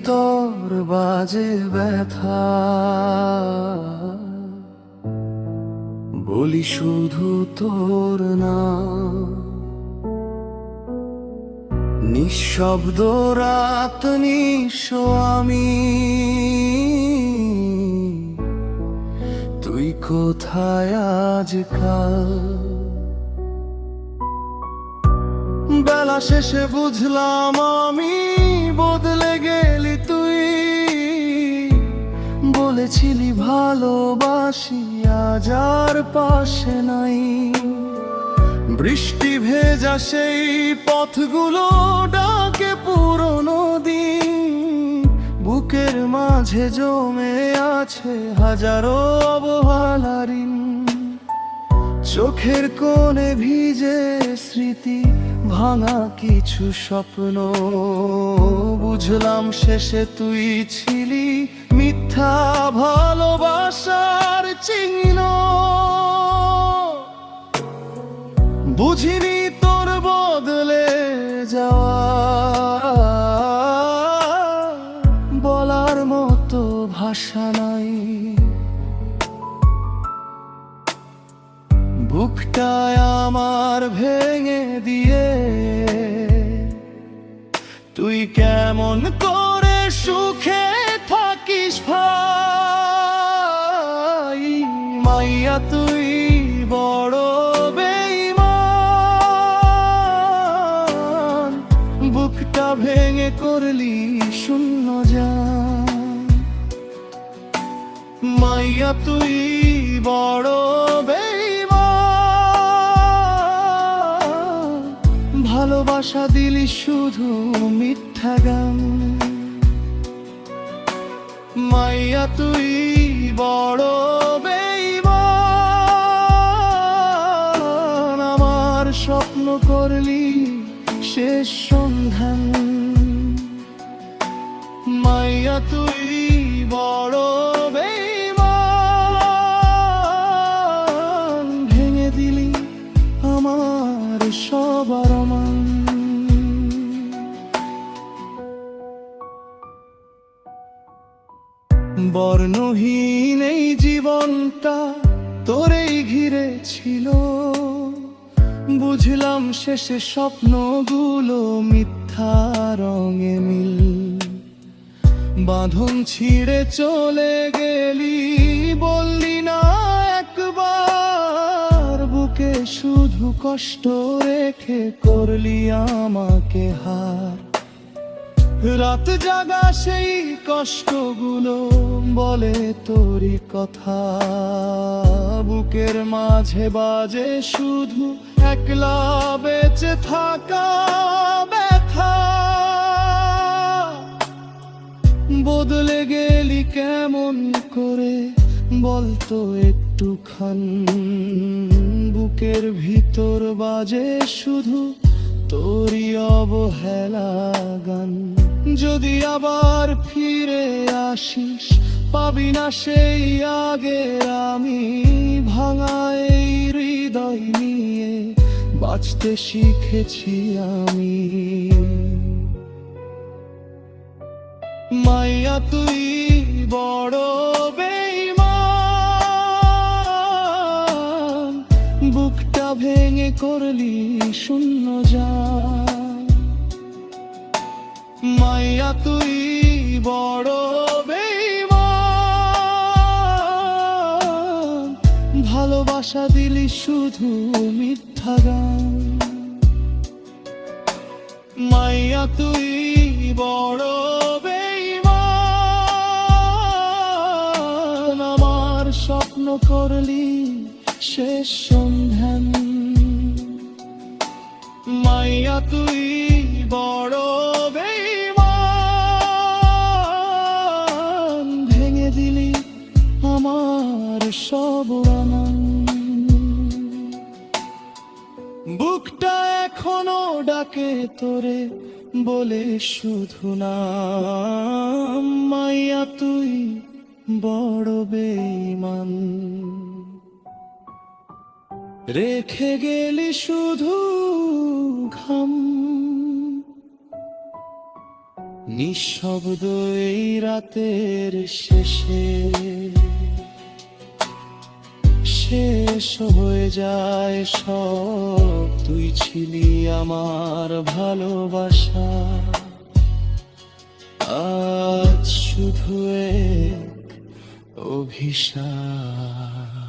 ভিতর বাজে ব্যথা, বলি শুধু তোর না। নিঃশব্দ রাত নিঃস্ব আমি, তুই কোথায় আজকাল? বেলা শেষে বুঝলাম আমি বদলে গেলি তুই, বলেছিলি ভালোবাসি আজ আর পাশে নাই। বৃষ্টি ভেজা সেই পথগুলো ডাকে পুরনো দিন, বুকের মাঝে জমে আছে হাজারো অবহেলার ঋণ। চোখের কোণে ভিজে স্মৃতি, ভাঙা কিছু স্বপ্ন, বুঝলাম শেষে তুই ছিলি মিথ্যা ভালোবাসার চিহ্ন। বুঝিনি তোর বদলে যাওয়া বলার মতো ভাষা নাই। বুকটায় আমার ভেঙে দিয়ে তুই কেমন করে সুখে থাকিস ভাই? মাইয়া তুই বড় বেঈমান, বুকটা ভেঙে করলি শূন্য জান। মাইয়া তুই বড় ভালোবাসা দিলি শুধু মিথ্যা গান। মাইয়া তুই বড় বেঈমান, আমার স্বপ্ন করলি শেষ সন্ধান। মাইয়া তুই বড় বেঈমান, ভেঙে দিলি আমার সব আরমান। বর্ণহীন এই জীবনটা তোরেই ঘিরে ছিল, বুঝলাম শেষে স্বপ্নগুলো মিথ্যা রঙে মিল। বাঁধন ছিঁড়ে চলে গেলি, বললি না একবার, বুকে শুধু কষ্ট রেখে করলি আমাকে হার। রাত জাগা সেই কষ্টগুলো বলে তোরই কথা, বুকের মাঝে বাজে শুধু একলা বেঁচে থাকা ব্যথা। বদলে গেলি কেমন করে বলতো একটুখান, বুকের ভিতর বাজে শুধু তোরই অবহেলা গান। যদি আবার ফিরে আসিস, পাবি না সেই আগের আমি, ভাঙা এই হৃদয় নিয়ে বাঁচতে শিখেছি আমি। মাইয়া তুই বড় বেঈমান, বুকটা ভেঙে করলি শূন্য জান। মাইয়া তুই বড় বেঈমান, ভালোবাসা দিলি শুধু মিথ্যা গান। মাইয়া তুই বড় বেঈমান, আমার স্বপ্ন করলি শেষ সন্ধান। মাইয়া তুই বড় বেঈমান, ভেঙে দিলি আমার সব আনন্দ। বুকটা এখনো ডাকে তোরে বলে শুধু নাম, মাইয়া তুই বড় বেঈমান। রেখে গেলি শুধু ঘাম, নিঃশব্দ এই রাতের শেষে শেষ হয়ে যায় সব। তুই ছিলি আমার ভালোবাসা, আজ শুধু এক অভিশাপ।